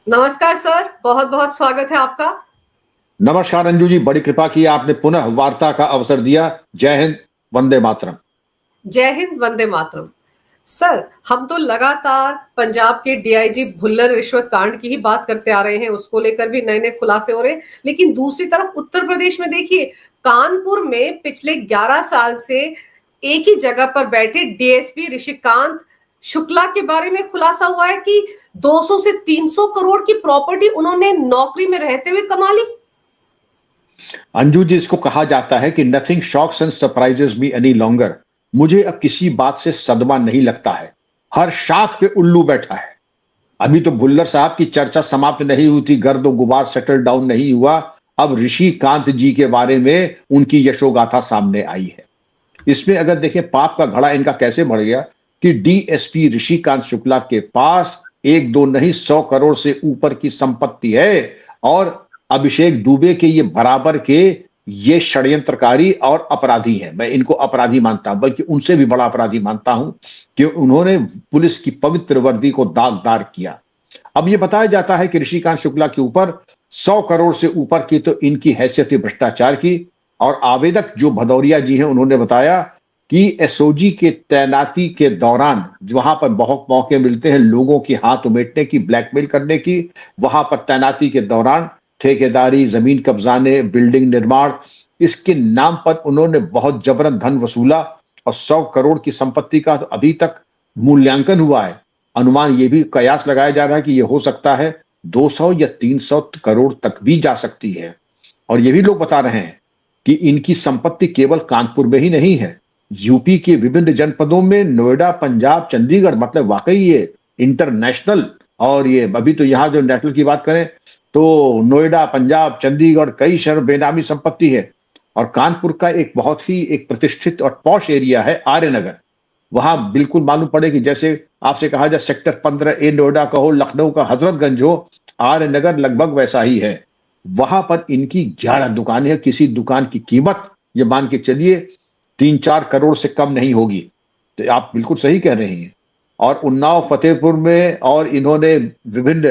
नमस्कार सर, बहुत बहुत स्वागत है आपका। नमस्कार अंजू जी, बड़ी कृपा की आपने पुनः वार्ता का अवसर दिया। जय हिंद, वंदे मातरम। जय हिंद, वंदे मातरम। सर, हम तो लगातार पंजाब के डीआईजी भुल्लर रिश्वत कांड की ही बात करते आ रहे हैं, उसको लेकर भी नए नए खुलासे हो रहे हैं। लेकिन दूसरी तरफ उत्तर प्रदेश में देखिए, कानपुर में पिछले 11 साल से एक ही जगह पर बैठे डीएसपी ऋषिकांत शुक्ला के बारे में खुलासा हुआ है कि 200 से 300 करोड़ की प्रॉपर्टी उन्होंने नौकरी में रहते हुए कमा ली। अंजू जी, इसको कहा जाता है कि nothing shocks and surprises me any longer. मुझे अब किसी बात से सदमा नहीं लगता है। हर शाख पे उल्लू बैठा है। अभी तो भुल्लर साहब की चर्चा समाप्त नहीं हुई थी, गर्द गुबार सेटल डाउन नहीं हुआ। अब ऋषिकांत जी के बारे में उनकी यशोगाथा सामने आई है। इसमें अगर देखें पाप का घड़ा इनका कैसे बढ़ गया कि डीएसपी ऋषिकांत शुक्ला के पास एक दो नहीं 100 करोड़ से ऊपर की संपत्ति है। और अभिषेक दुबे के ये बराबर के ये षड्यंत्रकारी और अपराधी हैं। मैं इनको अपराधी मानता हूं, बल्कि उनसे भी बड़ा अपराधी मानता हूं कि उन्होंने पुलिस की पवित्र वर्दी को दागदार किया। अब यह बताया जाता है कि ऋषिकांत शुक्ला के ऊपर 100 करोड़ से ऊपर की तो इनकी हैसियत भ्रष्टाचार की। और आवेदक जो भदौरिया जी हैं, उन्होंने बताया कि एसओजी के तैनाती के दौरान वहां पर बहुत मौके मिलते हैं लोगों की हाथ उमेटने की, ब्लैकमेल करने की। वहां पर तैनाती के दौरान ठेकेदारी, जमीन कब्जाने, बिल्डिंग निर्माण, इसके नाम पर उन्होंने बहुत जबरन धन वसूला। और 100 करोड़ की संपत्ति का तो अभी तक मूल्यांकन हुआ है। अनुमान ये भी कयास लगाया जा रहा है कि ये हो सकता है 200 या 300 करोड़ तक भी जा सकती है। और ये भी लोग बता रहे हैं कि इनकी संपत्ति केवल कानपुर में ही नहीं है, यूपी के विभिन्न जनपदों में, नोएडा, पंजाब, चंडीगढ़, मतलब वाकई ये इंटरनेशनल। और ये अभी तो यहां जो नेशनल की बात करें तो नोएडा, पंजाब, चंडीगढ़, कई शहर बेनामी संपत्ति है। और कानपुर का एक बहुत ही एक प्रतिष्ठित और पॉश एरिया है आर्य नगर। वहां बिल्कुल मालूम पड़े कि जैसे आपसे कहा जाए सेक्टर 15A नोएडा का हो, लखनऊ का हजरतगंज हो, आर्य नगर लगभग वैसा ही है। वहां पर इनकी 11 दुकानें हैं। किसी दुकान की कीमत ये मान के चलिए 3-4 करोड़ से कम नहीं होगी। तो आप बिल्कुल सही कह रहे हैं। और उन्नाव, फतेहपुर में, और इन्होंने विभिन्न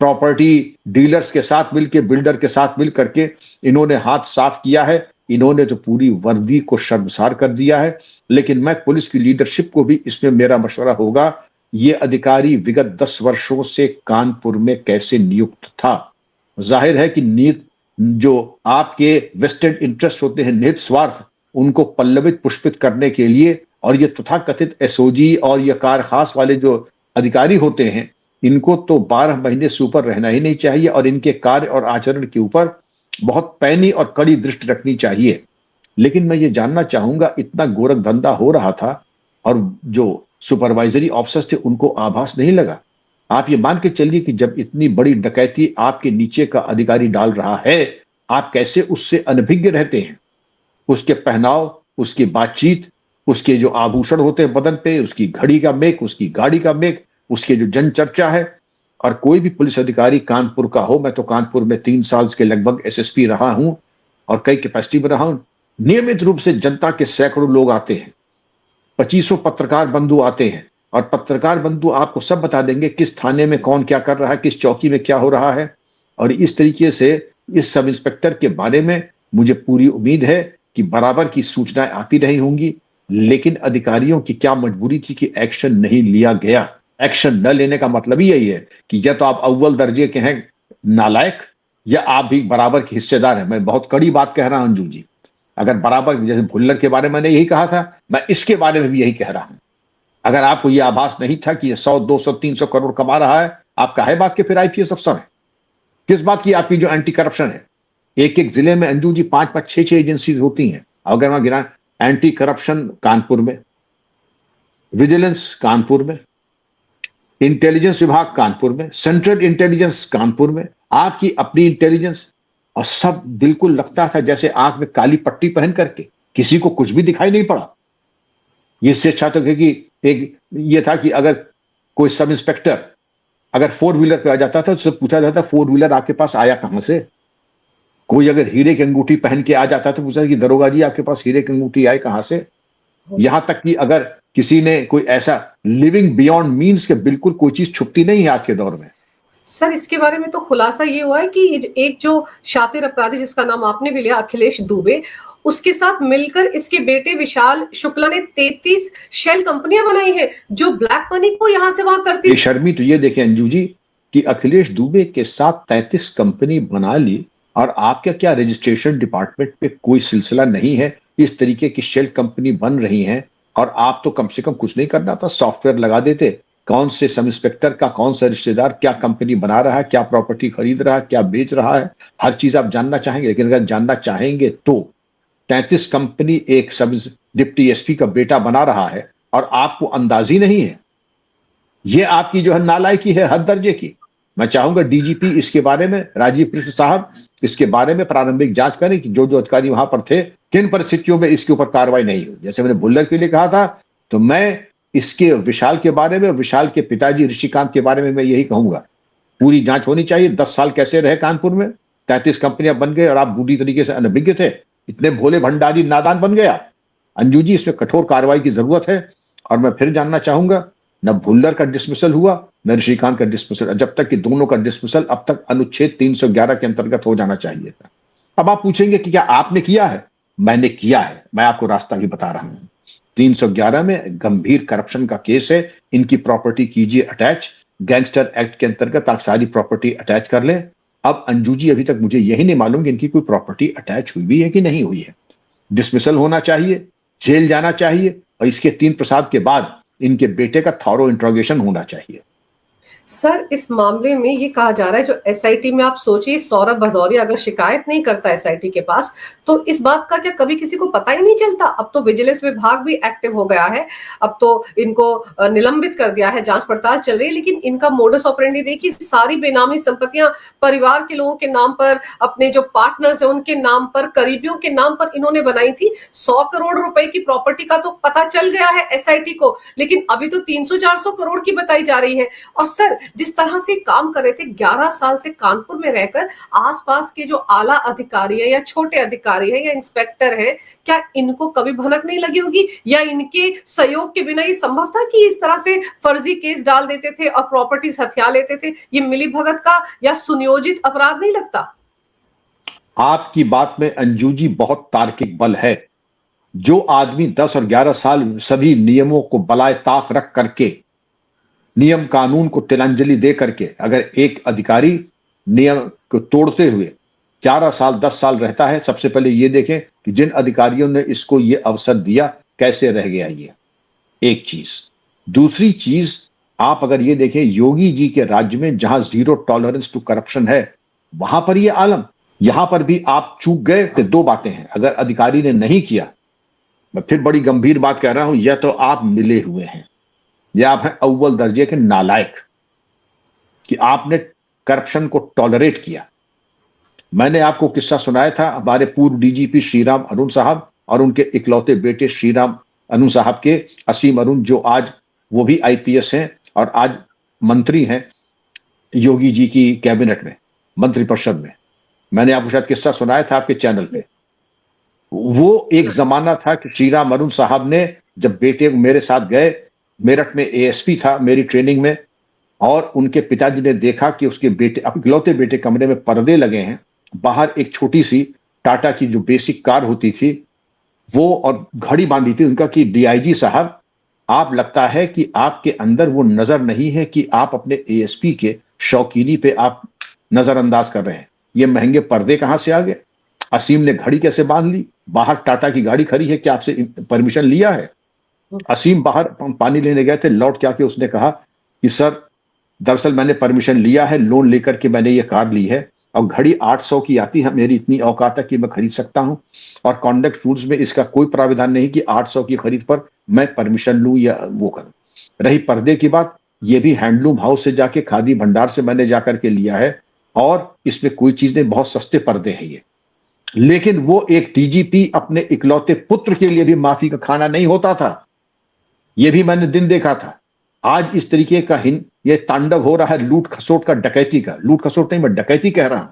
प्रॉपर्टी डीलर्स के साथ मिलकर, बिल्डर के साथ मिल करके इन्होंने हाथ साफ किया है। इन्होंने तो पूरी वर्दी को शर्मसार कर दिया है। लेकिन मैं पुलिस की लीडरशिप को भी इसमें मेरा मशवरा होगा, ये अधिकारी विगत 10 वर्षों से कानपुर में कैसे नियुक्त था। जाहिर है कि निहित जो आपके वेस्टेड इंटरेस्ट होते हैं, निहित स्वार्थ, उनको पल्लवित पुष्पित करने के लिए। और ये तथाकथित एसओजी और ये कार खास वाले जो अधिकारी होते हैं, इनको तो 12 महीने से ऊपर रहना ही नहीं चाहिए। और इनके कार्य और आचरण के ऊपर बहुत पैनी और कड़ी दृष्टि रखनी चाहिए। लेकिन मैं ये जानना चाहूंगा, इतना गोरख धंधा हो रहा था और जो सुपरवाइजरी ऑफिसर्स थे उनको आभास नहीं लगा। आप ये मान के चलिए कि जब इतनी बड़ी डकैती आपके नीचे का अधिकारी डाल रहा है, आप कैसे उससे अनभिज्ञ रहते हैं। उसके पहनाव, उसकी बातचीत, उसके जो आभूषण होते हैं बदन पे, उसकी घड़ी का मेक, उसकी गाड़ी का मेक, उसके जो जन चर्चा है। और कोई भी पुलिस अधिकारी कानपुर का हो, मैं तो कानपुर में 3 साल के लगभग एसएसपी रहा हूं और कई कैपेसिटी में रहा हूं। नियमित रूप से जनता के सैकड़ों लोग आते हैं, 2500 पत्रकार बंधु आते हैं। और पत्रकार बंधु आपको सब बता देंगे किस थाने में कौन क्या कर रहा है, किस चौकी में क्या हो रहा है। और इस तरीके से इस सब इंस्पेक्टर के बारे में मुझे पूरी उम्मीद है कि बराबर की सूचनाएं आती रही होंगी। लेकिन अधिकारियों की क्या मजबूरी थी कि एक्शन नहीं लिया गया। एक्शन न लेने का मतलब ही यही है कि या तो आप अव्वल दर्जे के हैं नालायक, या आप भी बराबर के हिस्सेदार हैं। मैं बहुत कड़ी बात कह रहा हूं अंजू जी। अगर बराबर, जैसे भुल्लर के बारे में मैंने यही कहा था, मैं इसके बारे में भी यही कह रहा हूं। अगर आपको यह आभास नहीं था कि ये 100, 200, 300 करोड़ कमा रहा है, आप काहे बात के फिर आईपीएस अफसर है? किस बात की आपकी जो एंटी करप्शन है? एक एक जिले में अंजू जी 5-5, 6-6 एजेंसीज होती हैं। अगर मैं गिरा, एंटी करप्शन कानपुर में, विजिलेंस कानपुर में, इंटेलिजेंस विभाग कानपुर में, सेंट्रल इंटेलिजेंस कानपुर में, आपकी अपनी इंटेलिजेंस। और सब बिल्कुल लगता था जैसे आंख में काली पट्टी पहन करके, किसी को कुछ भी दिखाई नहीं पड़ा। इससे अच्छा तो कि एक ये था कि अगर कोई सब इंस्पेक्टर अगर 4 व्हीलर पे आ जाता था तो उससे पूछा जाता 4 व्हीलर आपके पास आया कहां से। कोई अगर हीरे की अंगूठी पहन के आ जाता तो पूछा कि दरोगा जी आपके पास हीरे की अंगूठी आई कहां से। यहां तक कि अगर किसी ने कोई ऐसा लिविंग बियॉन्ड मीन्स के, बिल्कुल कोई चीज छुपती नहीं है आज के दौर में। सर इसके बारे में तो खुलासा ये हुआ है कि एक जो शातिर अपराधी जिसका नाम आपने भी लिया अखिलेश दुबे, उसके साथ मिलकर इसके बेटे विशाल शुक्ला ने 33 शेल कंपनियां बनाई हैं जो ब्लैक मनी को यहां से वहां करती। शर्मी तो ये देखें अंजू जी कि अखिलेश दुबे के साथ 33 कंपनी बना ली और आपके क्या रजिस्ट्रेशन डिपार्टमेंट पे कोई सिलसिला नहीं है, इस तरीके की शेल कंपनी बन रही हैं और आप तो कम से कम कुछ नहीं करना था, सॉफ्टवेयर लगा देते। कौन से सब इंस्पेक्टर का कौन सा रिश्तेदार क्या कंपनी बना रहा है, क्या प्रॉपर्टी खरीद रहा है, क्या बेच रहा है, हर चीज आप जानना चाहेंगे। लेकिन अगर जानना चाहेंगे तो 33 कंपनी एक सब डिप्टी एसपी का बेटा बना रहा है और आपको अंदाजी नहीं है। ये आपकी जो है नालायकी है हद दर्जे की। मैं चाहूंगा डीजीपी इसके बारे में, राजीव कृष्ण साहब इसके बारे में प्रारंभिक जांच करें कि जो जो अधिकारी वहां पर थे किन परिस्थितियों में इसके ऊपर कार्रवाई नहीं हुई। जैसे मैंने भुल्लर के लिए कहा था, तो मैं इसके विशाल के बारे में, विशाल के पिताजी ऋषिकांत के बारे में मैं यही कहूंगा, पूरी जांच होनी चाहिए। 10 साल कैसे रहे कानपुर में, 33 कंपनियां बन गए और आप बुरी तरीके से अनभिज्ञ थे, इतने भोले भंडारी नादान बन गया। अंजू जी इसमें कठोर कार्रवाई की जरूरत है। और मैं फिर जानना चाहूंगा, न भुल्लर का डिसमिसल हुआ न ऋषिकांत का डिसमिसल, जब तक कि दोनों का डिसमिसल अब तक अनुच्छेद 311 के अंतर्गत हो जाना चाहिए था। अब आप पूछेंगे कि क्या आपने किया है? मैंने किया है, मैं आपको रास्ता भी बता रहा हूं। 311 में गंभीर करप्शन का केस है, इनकी प्रॉपर्टी कीजिए अटैच, गैंगस्टर एक्ट के अंतर्गत आप सारी प्रॉपर्टी अटैच कर लें। अब अंजू जी अभी तक मुझे यही नहीं मालूम कि इनकी कोई प्रॉपर्टी अटैच हुई भी है कि नहीं हुई है। डिसमिसल होना चाहिए, जेल जाना चाहिए और इसके 3 प्रसाद के बाद इनके बेटे का थॉरो इंट्रोगेशन होना चाहिए। सर इस मामले में ये कहा जा रहा है जो एसआईटी में आप सोचिए सौरभ भदौरिया अगर शिकायत नहीं करता एसआईटी के पास तो इस बात का क्या कभी किसी को पता ही नहीं चलता। अब तो विजिलेंस विभाग भी एक्टिव हो गया है, अब तो इनको निलंबित कर दिया है, जांच पड़ताल चल रही है, लेकिन इनका मोडस ऑपरेंडी देखिए, सारी बेनामी संपत्तियां परिवार के लोगों के नाम पर, अपने जो पार्टनर्स है उनके नाम पर, करीबियों के नाम पर इन्होंने बनाई थी। 100 करोड़ रुपए की प्रॉपर्टी का तो पता चल गया है एसआईटी को, लेकिन अभी तो 300-400 करोड़ की बताई जा रही है। और सर जिस तरह से काम कर रहे थे 11 साल से कानपुर में रहकर, आसपास के जो आला अधिकारी है या छोटे अधिकारी है या इंस्पेक्टर है, क्या इनको कभी भनक नहीं लगी होगी या इनके सहयोग के बिना ये संभव था कि इस तरह से फर्जी केस डाल देते थे और प्रॉपर्टीज हथिया लेते थे? ये मिलीभगत का या सुनियोजित अपराध नहीं लगता? आपकी बात में अंजू जी बहुत तार्किक बल है। जो आदमी 10 और 11 साल सभी नियमों को बलाए ताक रख करके, नियम कानून को तिलांजलि दे करके, अगर एक अधिकारी नियम को तोड़ते हुए 11 साल 10 साल रहता है, सबसे पहले ये देखें कि जिन अधिकारियों ने इसको ये अवसर दिया कैसे रह गया ये, एक चीज। दूसरी चीज, आप अगर ये देखें योगी जी के राज्य में जहां 0 टॉलरेंस टू करप्शन है, वहां पर ये आलम, यहां पर भी आप चूक गए। तो 2 बातें हैं, अगर अधिकारी ने नहीं किया, मैं फिर बड़ी गंभीर बात कह रहा हूं, या तो आप मिले हुए हैं या आप हैं अव्वल दर्जे के नालायक कि आपने करप्शन को टॉलरेट किया। मैंने आपको किस्सा सुनाया था हमारे पूर्व डीजीपी श्रीराम अरुण साहब और उनके इकलौते बेटे श्रीराम अरुण साहब के, असीम अरुण, जो आज वो भी आईपीएस हैं और आज मंत्री हैं योगी जी की कैबिनेट में, मंत्रिपरिषद में। मैंने आपको शायद किस्सा सुनाया था आपके चैनल पे। वो एक जमाना था कि श्रीराम अरुण साहब ने जब बेटे मेरे साथ गए, मेरठ में एएसपी था मेरी ट्रेनिंग में, और उनके पिताजी ने देखा कि उसके बेटे, इकलौते बेटे कमरे में पर्दे लगे हैं, बाहर एक छोटी सी टाटा की जो बेसिक कार होती थी वो और घड़ी बांधी थी उनका, कि डीआईजी साहब आप, लगता है कि आपके अंदर वो नजर नहीं है कि आप अपने एएसपी के शौकीनी पे आप नजरअंदाज कर रहे हैं। ये महंगे पर्दे कहां से आ गए? असीम ने घड़ी कैसे बांध ली? बाहर टाटा की गाड़ी खड़ी है, क्या आपसे परमिशन लिया है? असीम बाहर पानी लेने गए थे, लौट के आके उसने कहा कि सर दरअसल मैंने परमिशन लिया है, लोन लेकर के मैंने ये कार ली है और घड़ी 800 की आती है, मेरी इतनी औकात है कि मैं खरीद सकता हूं और कॉन्डक्ट रूल्स में इसका कोई प्राविधान नहीं कि 800 की खरीद पर मैं परमिशन लूं या वो करूं। रही पर्दे की बात, ये भी हैंडलूम हाउस से जाके, खादी भंडार से मैंने जाकर के लिया है और इसमें कोई चीज नहीं, बहुत सस्ते पर्दे हैं ये। लेकिन वो एक डीजीपी अपने इकलौते पुत्र के लिए भी माफी का खाना नहीं होता था, ये भी मैंने दिन देखा था। आज इस तरीके का ये तांडव हो रहा है लूट खसोट का, डकैती का, लूट खसोट नहीं मैं डकैती कह रहा हूं।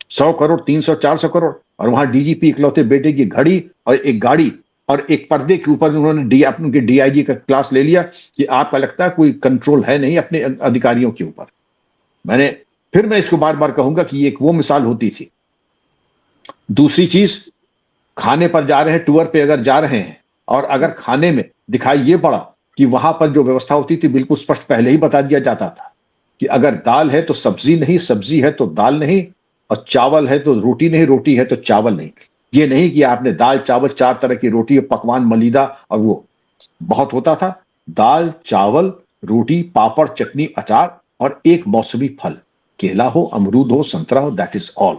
100 करोड़ 300 400 करोड़ और वहां डीजीपी इकलौते बेटे की घड़ी और एक गाड़ी और एक पर्दे के ऊपर उन्होंने अपने डीआईजी का क्लास ले लिया कि आपका लगता है कोई कंट्रोल है नहीं अपने अधिकारियों के ऊपर। मैं इसको बार बार कहूंगा कि एक वो मिसाल होती थी। दूसरी चीज, खाने पर जा रहे हैं, टूर पे अगर जा रहे हैं और अगर खाने में दिखाई ये पड़ा कि वहां पर जो व्यवस्था होती थी बिल्कुल स्पष्ट पहले ही बता दिया जाता था कि अगर दाल है तो सब्जी नहीं, सब्जी है तो दाल नहीं, और चावल है तो रोटी नहीं, रोटी है तो चावल नहीं। ये नहीं कि आपने दाल चावल 4 तरह की रोटी, पकवान, मलीदा, और वो बहुत होता था दाल चावल रोटी पापड़ चटनी अचार और एक मौसमी फल, केला हो अमरूद हो संतरा हो, दैट इज ऑल।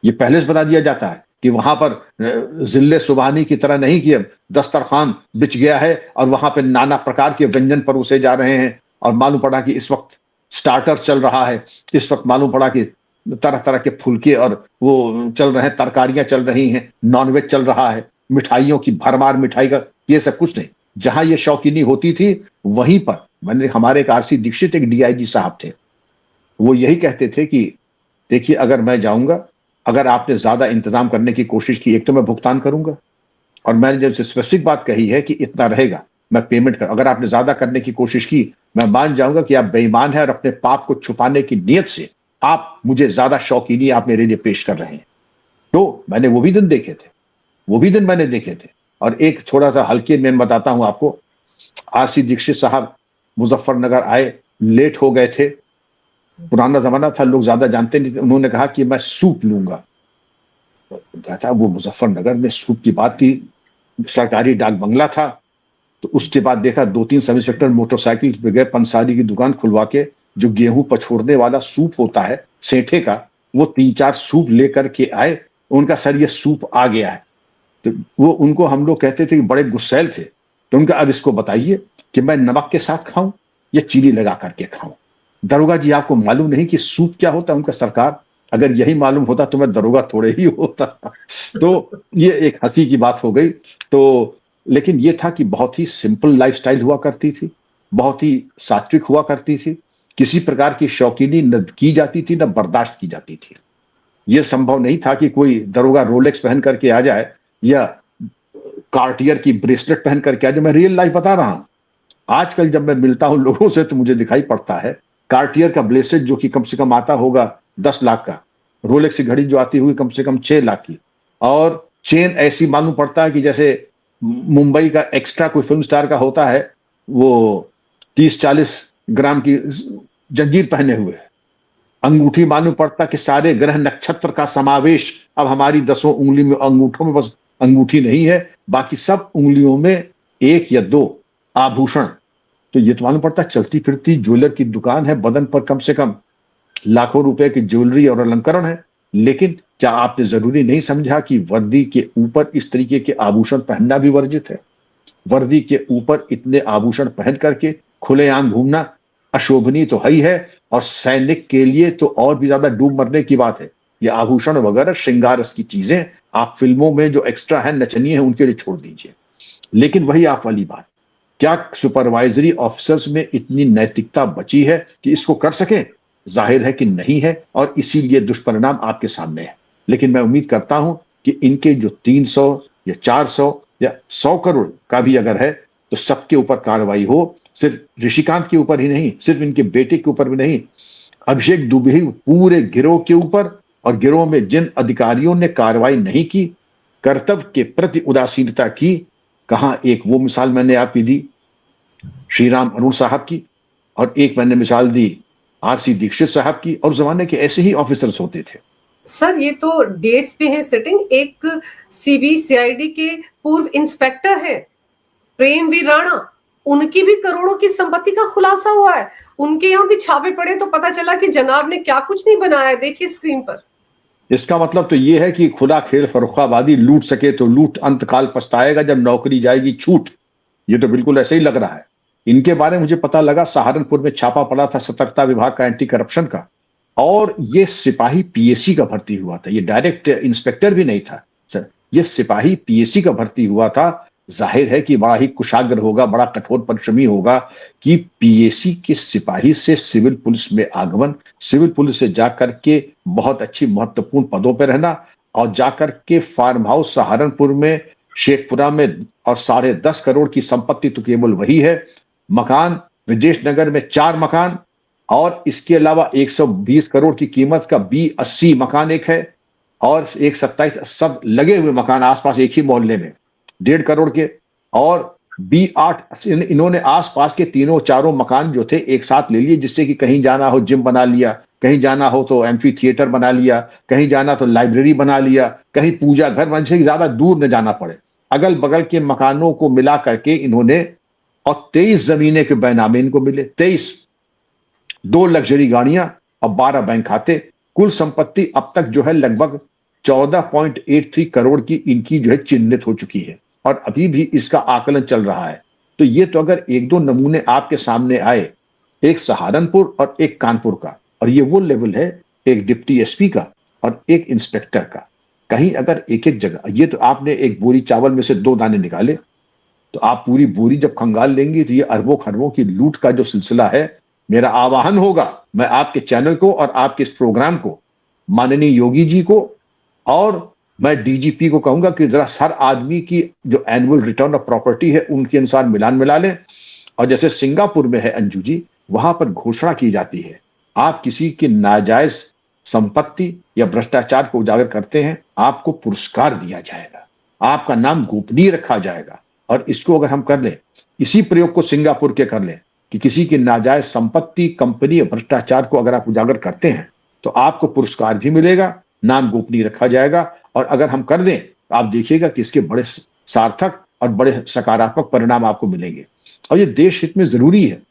ये पहले से बता दिया जाता है कि वहां पर जिले सुबहानी की तरह नहीं कि दस्तरखान बिछ गया है और वहां पर नाना प्रकार के व्यंजन परोसे जा रहे हैं और मालूम पड़ा कि इस वक्त स्टार्टर चल रहा है, इस वक्त मालूम पड़ा कि तरह तरह के फुलके और वो चल रहे हैं, तरकारियां चल रही हैं, नॉनवेज चल रहा है, मिठाइयों की भरमार मिठाई का, ये सब कुछ नहीं। जहां ये शौकीनी होती थी वहीं पर मैंने, हमारे एक आरसी दीक्षित एक डीआईजी साहब थे, वो यही कहते थे कि देखिए अगर मैं जाऊंगा, अगर आपने ज्यादा इंतजाम करने की कोशिश की, एक तो मैं भुगतान करूंगा, और मैंने जब स्पेसिफिक बात कही है कि इतना रहेगा मैं पेमेंट कर, अगर आपने ज्यादा करने की कोशिश की मैं मान जाऊंगा कि आप बेईमान है और अपने पाप को छुपाने की नीयत से आप मुझे ज्यादा शौकीनी आप मेरे लिए पेश कर रहे हैं। तो मैंने वो भी दिन देखे थे, वो भी दिन मैंने देखे थे। और एक थोड़ा सा हल्के में बताता हूं आपको, आरसी दीक्षित साहब मुजफ्फरनगर आए, लेट हो गए थे, पुराना जमाना था, लोग ज्यादा जानते नहीं थे, उन्होंने कहा कि मैं सूप लूंगा। कहता वो मुजफ्फरनगर में सूप की बात थी, सरकारी डाक बंगला था। तो उसके बाद देखा 2-3 सब इंस्पेक्टर मोटरसाइकिल पे गए, पंसारी की दुकान खुलवा के जो गेहूं पछोड़ने वाला सूप होता है सेठे का, वो 3-4 सूप लेकर के आए। उनका सर ये सूप आ गया है। तो वो उनको हम लोग कहते थे कि बड़े गुस्सैल थे, तो उनका अब इसको बताइए कि मैं नमक के साथ खाऊं या चीनी लगा करके खाऊं। दरोगा जी आपको मालूम नहीं कि सूप क्या होता है? उनका सरकार अगर यही मालूम होता तो मैं दरोगा थोड़े ही होता। तो ये एक हंसी की बात हो गई। तो लेकिन ये था कि बहुत ही सिंपल लाइफस्टाइल हुआ करती थी, बहुत ही सात्विक हुआ करती थी, किसी प्रकार की शौकीनी न की जाती थी न बर्दाश्त की जाती थी। यह संभव नहीं था कि कोई दरोगा रोलेक्स पहन करके आ जाए या कार्टियर की ब्रेसलेट पहन करके आ जाए। मैं रियल लाइफ बता रहा हूं, आजकल जब मैं मिलता हूं लोगों से तो मुझे दिखाई पड़ता है कार्टियर का ब्रेसलेट जो कि कम से कम आता होगा 10 लाख का, रोलेक्स की घड़ी जो आती हुई कम से कम 6 लाख की, और चेन ऐसी मालूम पड़ता है कि जैसे मुंबई का एक्स्ट्रा कोई फिल्म स्टार का होता है, वो 30-40 ग्राम की जंजीर पहने हुए है। अंगूठी मालूम पड़ता कि सारे ग्रह नक्षत्र का समावेश अब हमारी 10 उंगली में, अंगूठों में बस अंगूठी नहीं है, बाकी सब उंगलियों में 1 या 2 आभूषण। तो ये तो मालूम पड़ता चलती फिरती ज्वेलर की दुकान है, बदन पर कम से कम लाखों रुपए की ज्वेलरी और अलंकरण है। लेकिन क्या आपने जरूरी नहीं समझा कि वर्दी के ऊपर इस तरीके के आभूषण पहनना भी वर्जित है? वर्दी के ऊपर इतने आभूषण पहन करके खुलेआम घूमना अशोभनीय तो है ही है, और सैनिक के लिए तो और भी ज्यादा डूब मरने की बात है। ये आभूषण वगैरह श्रृंगार की चीजें आप फिल्मों में जो एक्स्ट्रा है, नचनीय है, उनके लिए छोड़ दीजिए। लेकिन वही आप वाली बात, क्या सुपरवाइजरी ऑफिसर्स में इतनी नैतिकता बची है कि इसको कर सकें? जाहिर है कि नहीं है, और इसीलिए दुष्परिणाम आपके सामने है। लेकिन मैं उम्मीद करता हूं कि इनके जो 300 या 400 या 100 करोड़ का भी अगर है तो सबके ऊपर कार्रवाई हो, सिर्फ ऋषिकांत के ऊपर ही नहीं, सिर्फ इनके बेटे के ऊपर भी नहीं, अभिषेक दुबे पूरे गिरोह के ऊपर, और गिरोह में जिन अधिकारियों ने कार्रवाई नहीं की, कर्तव्य के प्रति उदासीनता की, कहां एक वो मिसाल मैंने आपकी दी श्रीराम अरुण साहब की, और एक मैंने मिसाल दी आरसी दीक्षित साहब की, और जमाने के ऐसे ही ऑफिसर्स होते थे। सर ये तो डीएसपी है सिटिंग, एक सीबीसीआईडी के पूर्व इंस्पेक्टर है प्रेमवीर राणा, उनकी भी करोड़ों की संपत्ति का खुलासा हुआ है। उनके यहाँ भी छापे पड़े तो पता चला कि जनाब ने क्या कुछ नहीं बनाया, देखिए स्क्रीन पर। इसका मतलब तो यह है कि खुदा खेल फरुखाबादी, लूट सके तो लूट, अंतकाल पछताएगा जब नौकरी जाएगी छूट। ये तो बिल्कुल ऐसे ही लग रहा है। इनके बारे में मुझे पता लगा, सहारनपुर में छापा पड़ा था सतर्कता विभाग का, एंटी करप्शन का, और ये सिपाही पीएससी का भर्ती हुआ था। ये डायरेक्ट इंस्पेक्टर भी नहीं था सर, ये सिपाही पीएससी का भर्ती हुआ था। जाहिर है कि बड़ा ही कुशाग्र होगा, बड़ा कठोर परिश्रमी होगा कि पीएससी के सिपाही से सिविल पुलिस में आगमन, सिविल पुलिस से जाकर के बहुत अच्छी महत्वपूर्ण पदों पर रहना, और जाकर के फार्म हाउस सहारनपुर में, शेखपुरा में, और 10.5 करोड़ की संपत्ति तो केवल वही है। मकान विदेश नगर में 4 मकान, और इसके अलावा 120 करोड़ की कीमत का B80 मकान एक है, और एक 27 सब लगे हुए मकान आसपास एक ही मोहल्ले में 1.5 करोड़ के, और B8 इन्होंने आसपास के तीनों चारों मकान जो थे एक साथ ले लिए, जिससे कि कहीं जाना हो जिम बना लिया, कहीं जाना हो तो एम्फी थिएटर बना लिया, कहीं जाना तो लाइब्रेरी बना लिया, कहीं पूजा घर बन से ज्यादा दूर न जाना पड़े। अगल बगल के मकानों को मिला करके इन्होंने, और 23 जमीनें के बैनामे इनको मिले, 23, 2 लग्जरी गाड़ियां और 12 बैंक खाते, कुल संपत्ति अब तक जो है लगभग 14.83 करोड़ की इनकी जो है चिन्हित हो चुकी है, और अभी भी इसका आकलन चल रहा है। तो ये तो अगर एक दो नमूने आपके सामने आए, एक सहारनपुर और एक कानपुर का, और ये वो लेवल है एक डिप्टी एसपी का और एक इंस्पेक्टर का, कहीं अगर एक एक जगह, ये तो आपने एक बोरी चावल में से 2 दाने निकाले, तो आप पूरी बोरी जब खंगाल लेंगी तो ये अरबों खरबों की लूट का जो सिलसिला है। मेरा आह्वान होगा, मैं आपके चैनल को और आपके इस प्रोग्राम को, माननीय योगी जी को, और मैं डीजीपी को कहूंगा कि जरा हर आदमी की जो एनुअल रिटर्न ऑफ प्रॉपर्टी है उनके अनुसार मिलान मिला लें। और जैसे सिंगापुर में है अंजू जी, वहां पर घोषणा की जाती है, आप किसी की नाजायज संपत्ति या भ्रष्टाचार को उजागर करते हैं, आपको पुरस्कार दिया जाएगा, आपका नाम गोपनीय रखा जाएगा। और इसको अगर हम कर लें, इसी प्रयोग को सिंगापुर के कर लें कि किसी की नाजायज संपत्ति, कंपनी या भ्रष्टाचार को अगर आप उजागर करते हैं तो आपको पुरस्कार भी मिलेगा, नाम गोपनीय रखा जाएगा। और अगर हम कर दें तो आप देखिएगा कि इसके बड़े सार्थक और बड़े सकारात्मक परिणाम आपको मिलेंगे, और ये देश हित में जरूरी है।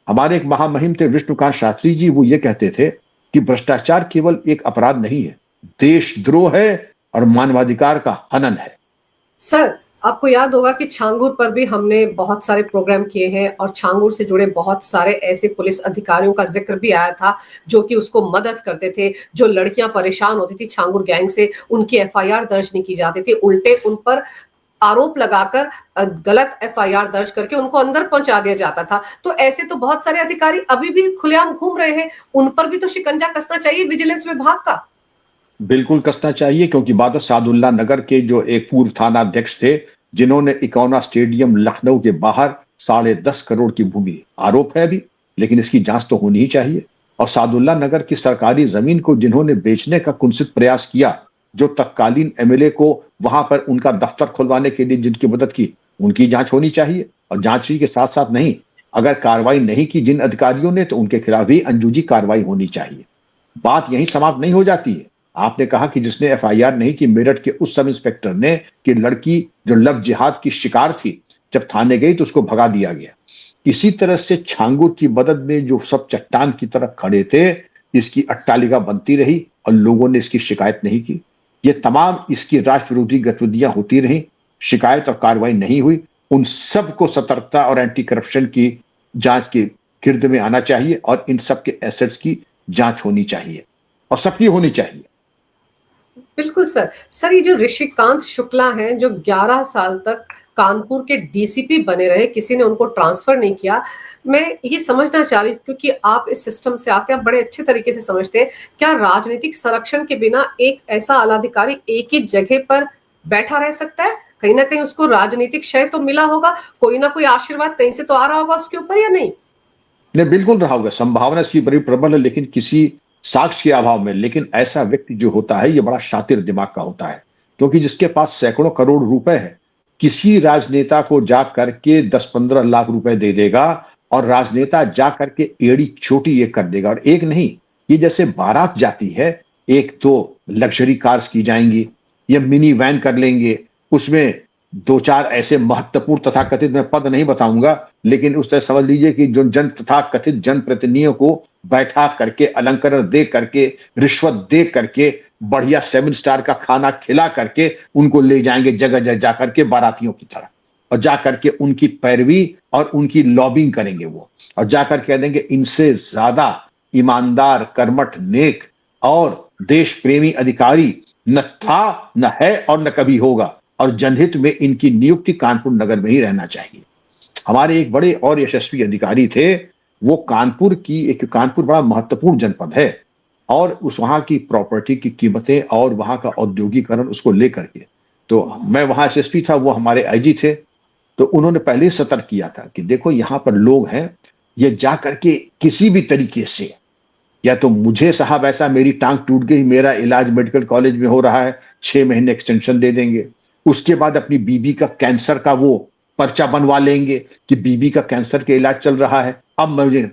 हमारे एक महामहिम थे विष्णुकांत शास्त्री जी, वो ये कहते थे कि भ्रष्टाचार केवल एक अपराध नहीं है, देशद्रोह है और मानवाधिकार का हनन है। सर, आपको याद होगा कि छांगुर पर भी हमने बहुत सारे प्रोग्राम किए हैं, और छांगुर से जुड़े बहुत सारे ऐसे पुलिस अधिकारियों का जिक्र भी आया था जो कि उसको मदद करते थे। जो लड़कियां परेशान होती थी छांगुर गैंग से, उनकी एफआईआर दर्ज नहीं की जाती थी, उल्टे उन पर आरोप लगाकर गलत एफआईआर दर्ज करके उनको अंदर पहुंचा दिया जाता था। तो ऐसे तो बहुत सारे अधिकारी अभी भी खुलेआम घूम रहे हैं, उन पर भी तो शिकंजा कसना चाहिए विजिलेंस विभाग का। बिल्कुल कसना चाहिए, क्योंकि बादल सादुल्ला नगर के जो एक पूर्व थाना अध्यक्ष थे, जिन्होंने इकोना स्टेडियम लखनऊ के बाहर 10.5 करोड़ की भूमि, आरोप है अभी, लेकिन इसकी जांच तो होनी ही चाहिए। और सादुल्ला नगर की सरकारी जमीन को जिन्होंने बेचने का कुंसित प्रयास किया, जो तत्कालीन एमएलए को वहां पर उनका दफ्तर खुलवाने के लिए जिनकी मदद की, उनकी जांच होनी चाहिए। और जांच ही के साथ साथ नहीं, अगर कार्रवाई नहीं की जिन अधिकारियों ने, तो उनके खिलाफ भी अंजू जी कार्रवाई होनी चाहिए। बात यहीं समाप्त नहीं हो जाती है। आपने कहा कि जिसने एफआईआर नहीं की, मेरठ के उस सब इंस्पेक्टर ने, कि लड़की जो लव जिहाद की शिकार थी, जब थाने गई तो उसको भगा दिया गया। इसी तरह से छांगुर की मदद में जो सब चट्टान की तरफ खड़े थे, इसकी अट्टालिका बनती रही और लोगों ने इसकी शिकायत नहीं की। ये तमाम इसकी राष्ट्र विरोधी गतिविधियां होती रही, शिकायत और कार्रवाई नहीं हुई। उन सबको सतर्कता और एंटी करप्शन की जांच के गिर्द में आना चाहिए, और इन सब के एसेट्स की जांच होनी चाहिए, और सबकी होनी चाहिए। बिल्कुल सर। सर, ये जो ऋषिकांत शुक्ला हैं, जो 11 साल तक कानपुर के डीसीपी बने रहे, किसी ने उनको ट्रांसफर नहीं किया। मैं ये समझना चाह रही हूँ, क्योंकि आप इस सिस्टम से आते हैं, आप बड़े अच्छे तरीके से समझते हैं, क्या राजनीतिक संरक्षण के बिना एक ऐसा आलाधिकारी एक ही जगह पर बैठा रह सकता है? कहीं ना कहीं उसको राजनीतिक क्षय तो मिला होगा, कोई ना कोई आशीर्वाद कहीं से तो आ रहा होगा उसके ऊपर, या नहीं? नहीं, बिल्कुल रहा होगा, संभावना इसकी बड़ी प्रबल है, लेकिन किसी साक्ष्य के अभाव में। लेकिन ऐसा व्यक्ति जो होता है, ये बड़ा शातिर दिमाग का होता है, क्योंकि जिसके पास सैकड़ों करोड़ रुपए है, किसी राजनेता को जा करके 10-15 लाख रुपए दे देगा, और राजनेता जा करके एड़ी छोटी ये कर देगा। और एक नहीं, ये जैसे बारात जाती है, एक तो लग्जरी कार्स की जाएंगी, या मिनी वैन कर लेंगे, उसमें 2-4 ऐसे महत्वपूर्ण तथाकथित, मैं पद नहीं बताऊंगा, लेकिन उस तरह समझ लीजिए कि जो जन तथाकथित जनप्रतिनिधियों को बैठा करके, अलंकरण दे करके, रिश्वत दे करके, बढ़िया 7 स्टार का खाना खिला करके उनको ले जाएंगे जगह जगह जाकर के बारातियों की तरह, और जाकर के उनकी पैरवी और उनकी लॉबिंग करेंगे वो, और जाकर कह देंगे इनसे ज्यादा ईमानदार, कर्मठ, नेक और देश प्रेमी अधिकारी न था, न है और न कभी होगा, और जनहित में इनकी नियुक्ति कानपुर नगर में ही रहना चाहिए। हमारे एक बड़े और यशस्वी अधिकारी थे, वो कानपुर बड़ा महत्वपूर्ण जनपद है, और उस वहां की प्रॉपर्टी की कीमतें और वहां का औद्योगिकरण उसको लेकर के, तो मैं वहां एसएसपी था, वो हमारे आईजी थे, तो उन्होंने पहले ही सतर्क किया था कि देखो यहाँ पर लोग हैं ये जा करके किसी भी तरीके से, या तो मुझे साहब ऐसा मेरी टांग टूट गई, मेरा इलाज मेडिकल कॉलेज में हो रहा है, 6 महीने एक्सटेंशन दे देंगे, उसके बाद अपनी बीबी का कैंसर का वो पर्चा बनवा लेंगे कि बीबी का कैंसर के इलाज चल रहा है। अब मुझे,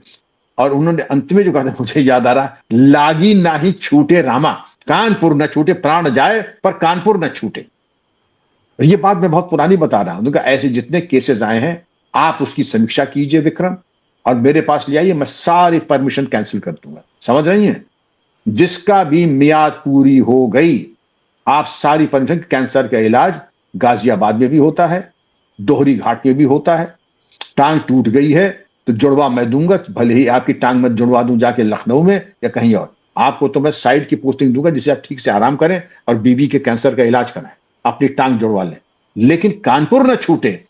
और उन्होंने अंत में जो कहा था मुझे याद आ रहा, लागी ना ही छूटे रामा, कानपुर न छूटे, प्राण जाए पर कानपुर न छूटे। ये बात मैं बहुत पुरानी बता रहा हूं। ऐसे जितने केसेस आए हैं आप उसकी समीक्षा कीजिए विक्रम, और मेरे पास ले आइए, मैं सारी परमिशन कैंसिल कर दूंगा। समझ रही हैं? जिसका भी मियाद पूरी हो गई, आप सारी परमिशन, कैंसर का इलाज गाजियाबाद में भी होता है, दोहरी घाट में भी होता है। टांग टूट गई है तो जुड़वा मैं दूंगा, भले ही आपकी टांग में जुड़वा दूं जाके लखनऊ में या कहीं और, आपको तो मैं साइड की पोस्टिंग दूंगा जिससे आप ठीक से आराम करें और बीबी के कैंसर का इलाज कराएं, अपनी टांग जुड़वा लें, लेकिन कानपुर न छूटे।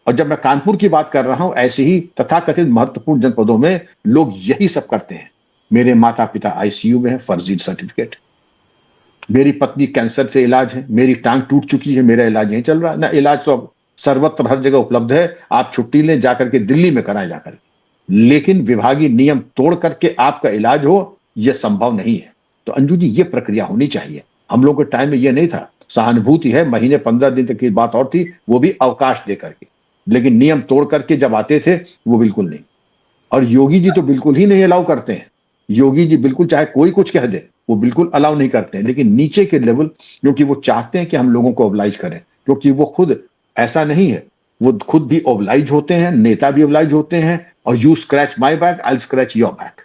और जब मैं कानपुर की बात कर रहा हूं, ऐसे ही तथाकथित महत्वपूर्ण जनपदों में लोग यही सब करते हैं। मेरे माता पिता आईसीयू में है, फर्जी सर्टिफिकेट, मेरी पत्नी कैंसर से इलाज है, मेरी टांग टूट चुकी है, मेरा इलाज नहीं चल रहा ना। इलाज तो अब सर्वत्र हर जगह उपलब्ध है, आप छुट्टी लें जाकर के दिल्ली में कराएं जाकर, लेकिन विभागीय नियम तोड़ करके आपका इलाज हो, यह संभव नहीं है। तो अंजू जी, ये प्रक्रिया होनी चाहिए। हम लोगों के टाइम में यह नहीं था, सहानुभूति है, महीने 15 दिन तक की बात और थी, वो भी अवकाश दे करके, लेकिन नियम तोड़ करके जब आते थे वो बिल्कुल नहीं। और योगी जी तो बिल्कुल ही नहीं अलाउ करते हैं। योगी जी बिल्कुल, चाहे कोई कुछ कह दे, वो बिल्कुल अलाउ नहीं करते हैं। लेकिन नीचे के लेवल, क्योंकि वो चाहते हैं कि हम लोगों को ओबलाइज करें, क्योंकि वो खुद ऐसा नहीं है, वो खुद भी ओबलाइज होते हैं, नेता भी ओबलाइज होते हैं, और you scratch my back, I scratch your back.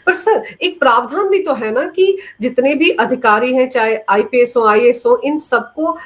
पर सर, एक प्रावधान भी तो है ना कि जितने भी अधिकारी हैं, चाहे आईपीएस हो, आईएएस हो, इन सबको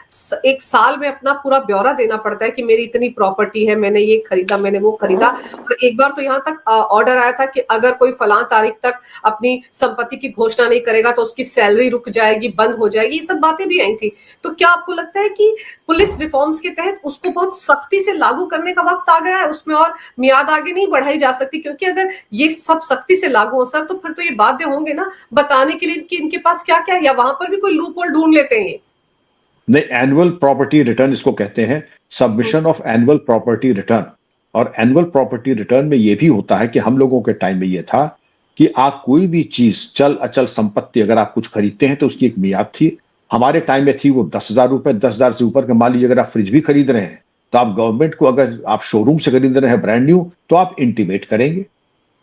एक साल में अपना पूरा ब्यौरा देना पड़ता है कि मेरी इतनी प्रॉपर्टी है, मैंने ये खरीदा, मैंने वो खरीदा। और एक बार तो यहाँ तक ऑर्डर आया था कि अगर कोई फलां तारीख तक अपनी संपत्ति की घोषणा नहीं करेगा तो उसकी सैलरी रुक जाएगी, बंद हो जाएगी। ये सब बातें भी आई थी। तो क्या आपको लगता है कि पुलिस रिफॉर्म्स के तहत उसको बहुत सख्ती से लागू करने का वक्त आ गया है, उसमें और मियाद आगे नहीं बढ़ाई जा सकती? क्योंकि अगर ये सब सख्ती से लागू हो सर, तो फिर तो ये बाध्य होंगे ना बताने के लिए कि इनके पास क्या क्या है, या वहां पर भी कोई लूप होल ढूंढ लेते हैं? नहीं, एनुअल प्रॉपर्टी रिटर्न इसको कहते हैं, submission of annual property return. और एनुअल प्रॉपर्टी रिटर्न में यह भी होता है कि हम लोगों के टाइम में यह था कि आप कोई भी चीज, चल अचल संपत्ति अगर आप कुछ खरीदते हैं तो उसकी एक मियाद थी। हमारे टाइम में थी वो 10,000 रुपए, 10,000 से ऊपर के, मान लीजिए अगर आप फ्रिज भी खरीद रहे हैं तो आप गवर्नमेंट को, अगर आप शोरूम से खरीद रहे हैं ब्रांड न्यू, तो आप इंटीमेट करेंगे।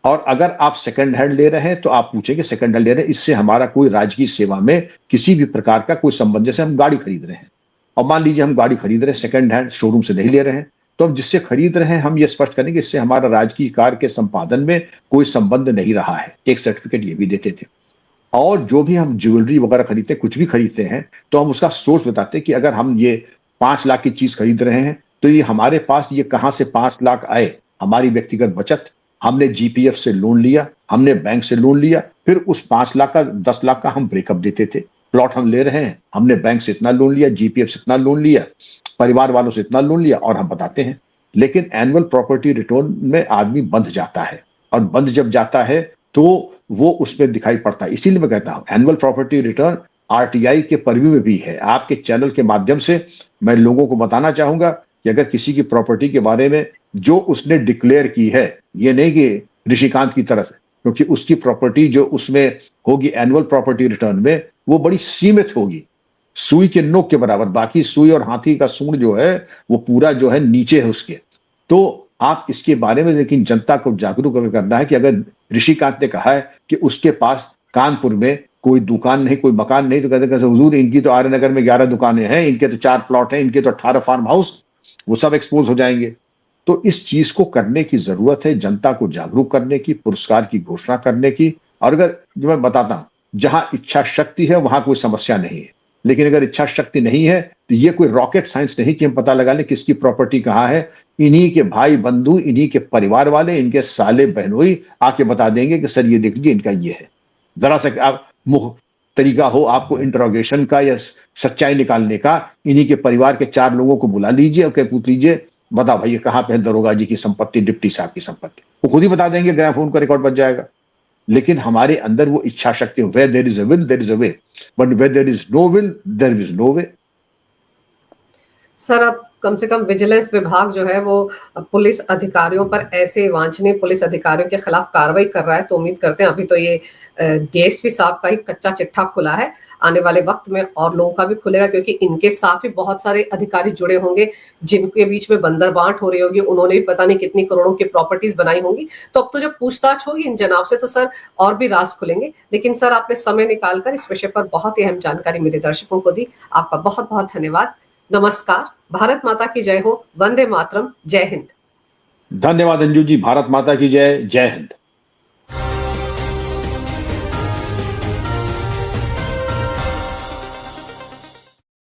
और अगर आप सेकंड हैंड ले रहे हैं तो आप पूछेंगे सेकंड हैंड ले रहे हैं, इससे हमारा कोई राजकीय सेवा में किसी भी प्रकार का कोई संबंध। जैसे हम गाड़ी खरीद रहे हैं, और मान लीजिए हम गाड़ी खरीद रहे हैं सेकंड हैंड, शोरूम से नहीं ले रहे हैं, तो हम जिससे खरीद रहे हैं हम ये स्पष्ट करेंगे इससे हमारा राजकीय कार्य के संपादन में कोई संबंध नहीं रहा है, एक सर्टिफिकेट ये भी देते थे। और जो भी हम ज्वेलरी वगैरह खरीदते हैं, कुछ भी खरीदते हैं, तो हम उसका सोर्स बताते हैं कि अगर हम ये 5 लाख की चीज खरीद रहे हैं तो ये हमारे पास ये कहां से 5 लाख आए, हमारी व्यक्तिगत बचत, हमने जीपीएफ से लोन लिया, हमने बैंक से लोन लिया, फिर उस 5 लाख का 10 लाख का हम ब्रेकअप देते थे। प्लॉट हम ले रहे हैं, हमने बैंक से इतना लोन लिया, जीपीएफ से इतना लोन लिया, परिवार वालों से इतना लोन लिया, और हम बताते हैं। लेकिन एनुअल प्रॉपर्टी रिटर्न में आदमी बंध जाता है, और बंध जब जाता है तो वो उसमें दिखाई पड़ता है। इसीलिए मैं कहता हूं एनुअल प्रॉपर्टी रिटर्न आरटीआई के परव्यू में भी है। आपके चैनल के माध्यम से मैं लोगों को बताना चाहूंगा कि अगर किसी की प्रॉपर्टी के बारे में जो उसने डिक्लेयर की है, ये नहीं कि ऋषिकांत की तरह से, क्योंकि उसकी प्रॉपर्टी जो उसमें होगी एनुअल प्रॉपर्टी रिटर्न में, वो बड़ी सीमित होगी, सुई के नोक के बराबर। बाकी सुई और हाथी का सूंड जो है वो पूरा जो है नीचे है उसके। तो आप इसके बारे में लेकिन जनता को जागरूक करना है कि अगर ऋषिकांत ने कहा है कि उसके पास कानपुर में कोई दुकान नहीं, कोई मकान नहीं, तो कहते हुजूर इनकी तो आर्य नगर में 11 दुकानें हैं, इनके तो 4 प्लॉट हैं, इनके तो 18 फार्म हाउस, वो सब एक्सपोज हो जाएंगे। तो इस चीज को करने की जरूरत है, जनता को जागरूक करने की, पुरस्कार की घोषणा करने की। और अगर जो मैं बताता हूं, जहां इच्छा शक्ति है वहां कोई समस्या नहीं है, लेकिन अगर इच्छा शक्ति नहीं है तो ये कोई रॉकेट साइंस नहीं कि हम पता लगा लें किसकी प्रॉपर्टी कहां है। इन्हीं के भाई बंधु, इन्हीं के परिवार वाले, इनके साले बहनोई आके बता देंगे कि सर ये देख लीजिए इनका ये है। जरा सा आप मुख तरीका हो आपको इंटरोगेशन का या सच्चाई निकालने का, इन्हीं के परिवार के 4 लोगों को बुला लीजिए और कह पूछ लीजिए, बता भाई ये कहां पे है दरोगा जी की संपत्ति, डिप्टी साहब की संपत्ति, वो खुद ही बता देंगे, ग्रामोफोन का रिकॉर्ड बच जाएगा। लेकिन हमारे अंदर वो इच्छा शक्ति, where there is a will there is a way, but where there is no will there is no way. Sir, अब कम से कम विजिलेंस विभाग जो है वो पुलिस अधिकारियों पर, ऐसे वांछनीय पुलिस अधिकारियों के खिलाफ कार्रवाई कर रहा है, तो उम्मीद करते हैं अभी तो ये डीएसपी साहब का ही कच्चा चिट्ठा खुला है, आने वाले वक्त में और लोगों का भी खुलेगा, क्योंकि इनके साथ भी बहुत सारे अधिकारी जुड़े होंगे जिनके बीच में बंदरबांट हो रही होगी, उन्होंने भी पता नहीं कितनी करोड़ों की प्रॉपर्टीज बनाई होंगी। तो अब तो जब पूछताछ होगी इन जनाब से तो सर और भी राज खुलेंगे। लेकिन सर आपने समय निकालकर इस विषय पर बहुत ही अहम जानकारी मेरे दर्शकों को दी, आपका बहुत बहुत धन्यवाद। नमस्कार, भारत माता की जय हो, वंदे मातरम, जय हिंद। धन्यवाद अंजू जी, भारत माता की जय, जय हिंद।